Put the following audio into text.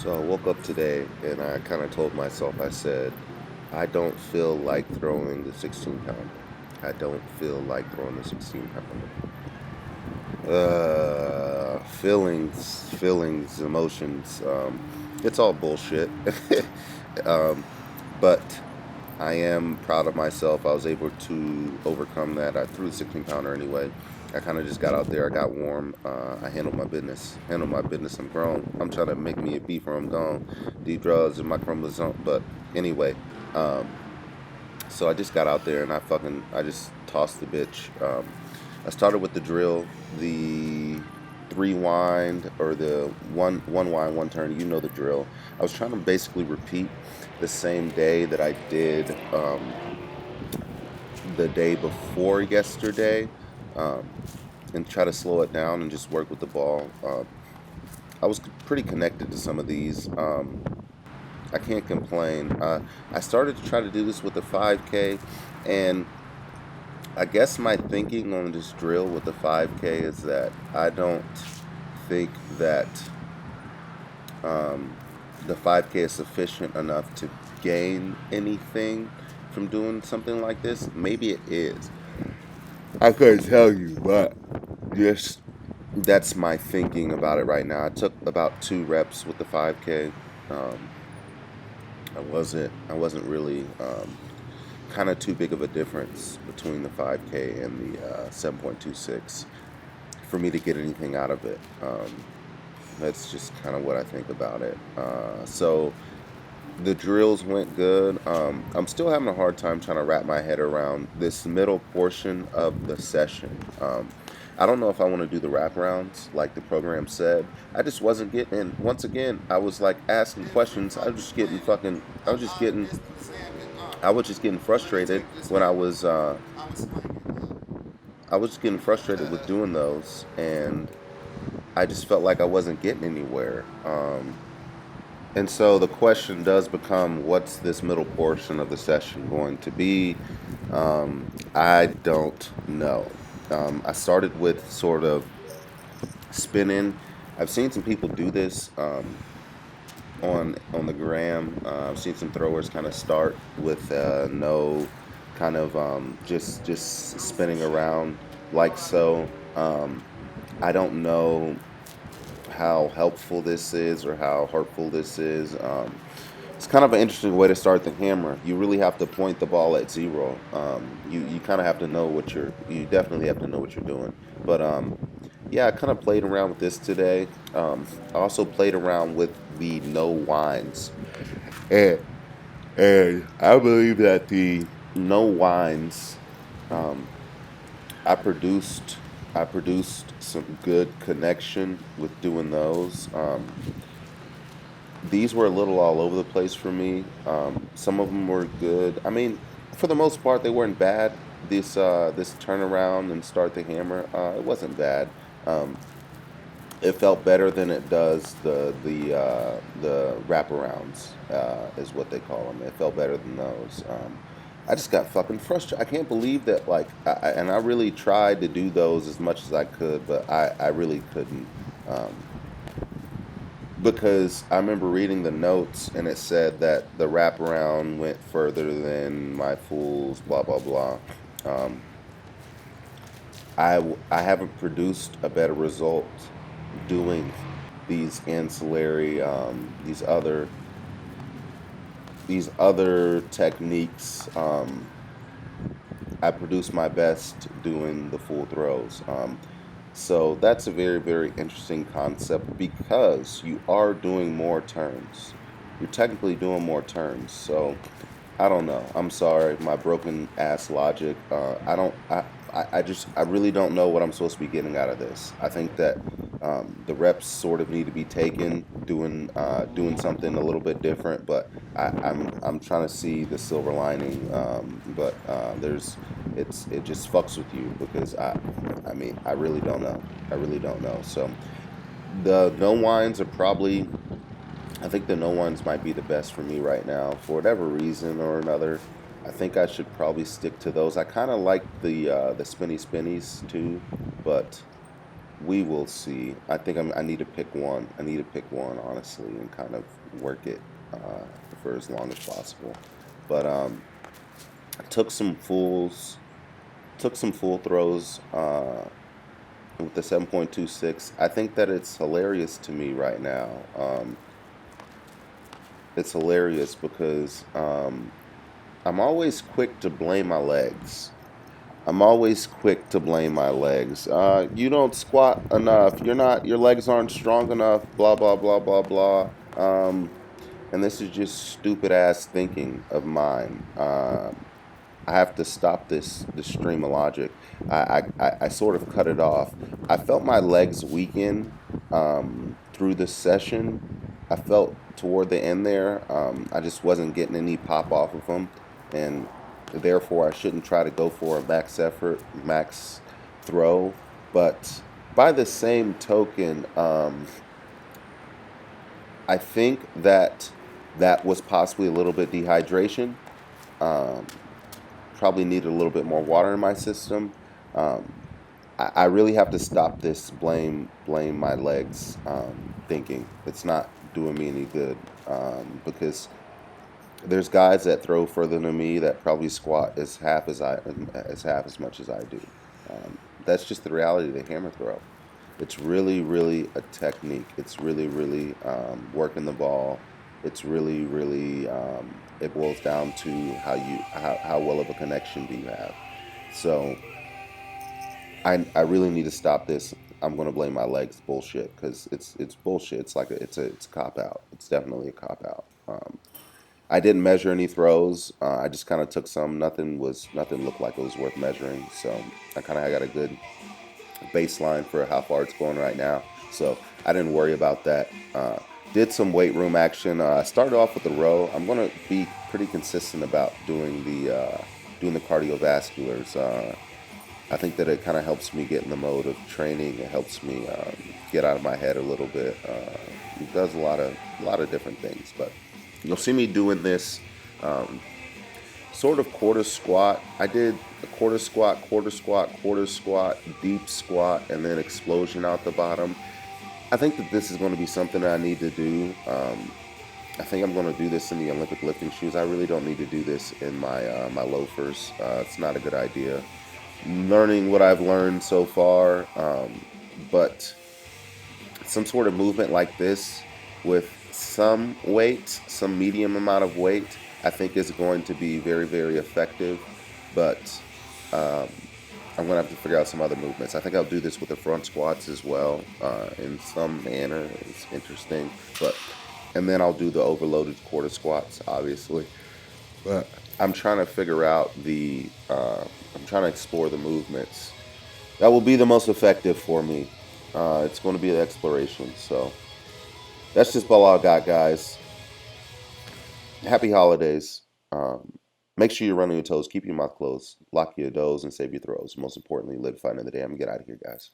So I woke up today and I kind of told myself, I said, I don't feel like throwing the 16 pounder. I don't feel like throwing the 16 pounder. Feelings, emotions. It's all bullshit. um, but I am proud of myself. I was able to overcome that. I threw the 16 pounder anyway. I kind of just got out there. I got warm. I handled my business. Handled my business. I'm grown. I'm trying to make me a beef or I'm gone. D drugs and my chromosome. But anyway, um, so I just got out there and I just tossed the bitch. I started with the drill, the three wind or the one wind, one turn. You know the drill. I was trying to basically repeat the same day that I did the day before yesterday, um, and try to slow it down and just work with the ball. I was pretty connected to some of these. I can't complain. I started to try to do this with the 5K, and I guess my thinking on this drill with the 5K is that I don't think that um, the 5K is sufficient enough to gain anything from doing something like this. Maybe it is. I couldn't tell you, but just that's my thinking about it right now. I took about 2 reps with the 5K. Um, I wasn't really kind of too big of a difference between the 5K and the 7.26 for me to get anything out of it. That's just kind of what I think about it. So the drills went good. I'm still having a hard time trying to wrap my head around this middle portion of the session. I don't know if I want to do the wraparounds like the program said. I just wasn't getting in. Once again, I was like asking questions. I was just getting frustrated when I was getting frustrated with doing those, and I just felt like I wasn't getting anywhere. And so the question does become, what's this middle portion of the session going to be? I don't know. I started with sort of spinning. I've seen some people do this on the gram. I've seen some throwers kind of start with no kind of just spinning around like so. I don't know how helpful this is or how hurtful this is. It's kind of an interesting way to start the hammer. You really have to point the ball at zero. You kind of have to know you definitely have to know what you're doing. But yeah, I kind of played around with this today. I also played around with the no winds. And, and I believe that the no winds, um, I produced I produced some good connection with doing those. These were a little all over the place for me. Some of them were good. I mean, for the most part, they weren't bad. This turnaround and start the hammer, it wasn't bad. Um, it felt better than it does the wraparounds, is what they call them. It felt better than those. I just got fucking frustrated. I can't believe that. Like, and I really tried to do those as much as I could, but I really couldn't. Um, because I remember reading the notes and it said that the wraparound went further than my fools, blah blah blah. Um, I haven't produced a better result doing these ancillary these other techniques. I produce my best doing the full throws. So that's a very, very interesting concept because you are doing more turns. You're technically doing more turns. So I don't know. I'm sorry, my broken ass logic. I don't. I really don't know what I'm supposed to be getting out of this. I think that the reps sort of need to be taken, doing something a little bit different. But I'm trying to see the silver lining. But it just fucks with you because I mean I really don't know. I really don't know. So the no wines are probably, I think the no ones might be the best for me right now for whatever reason or another. I think I should probably stick to those. I kind of like the spinnies too, but We will see. I think I need to pick one. I need to pick one honestly and kind of work it for as long as possible. But I took some full throws with the 7.26. I think that it's hilarious to me right now. It's hilarious because I'm always quick to blame my legs. I'm always quick to blame my legs. You don't squat enough. Your legs aren't strong enough. Blah, blah, blah, blah, blah. And this is just stupid ass thinking of mine. I have to stop this stream of logic. I sort of cut it off. I felt my legs weaken through the session. I felt toward the end there, I just wasn't getting any pop off of them, and therefore I shouldn't try to go for a max effort, max throw. But by the same token, I think that that was possibly a little bit dehydration. Um, Probably needed a little bit more water in my system. Um, I really have to stop this blame my legs thinking. It's not doing me any good because there's guys that throw further than me that probably squat as half as much as I do. That's just the reality of the hammer throw. It's really, really a technique. It's really, really working the ball. It's really, really it boils down to how well of a connection do you have. So I really need to stop this. I'm gonna blame my legs bullshit because it's bullshit. It's like it's a cop out. It's definitely a cop out. I didn't measure any throws. I just kind of took some. Nothing looked like it was worth measuring. So I kind of got a good baseline for how far it's going right now. So I didn't worry about that. Did some weight room action. Started off with the row. I'm gonna be pretty consistent about doing the cardiovasculars. I think that it kind of helps me get in the mode of training. It helps me get out of my head a little bit. It does a lot of different things, but you'll see me doing this sort of quarter squat. I did a quarter squat, quarter squat, quarter squat, deep squat, and then explosion out the bottom. I think that this is going to be something that I need to do. I think I'm going to do this in the Olympic lifting shoes. I really don't need to do this in my loafers. It's not a good idea. Learning what I've learned so far, but some sort of movement like this with some weight, some medium amount of weight, I think is going to be very, very effective. But um, I'm going to have to figure out some other movements. I think I'll do this with the front squats as well in some manner. It's interesting. And then I'll do the overloaded quarter squats, obviously. But I'm trying to figure out I'm trying to explore the movements that will be the most effective for me. It's going to be an exploration. So that's just all I got, guys. Happy holidays. Make sure you're running your toes, keep your mouth closed, lock your doors, and save your throws. Most importantly, live fine in the day. I'm gonna get out of here, guys.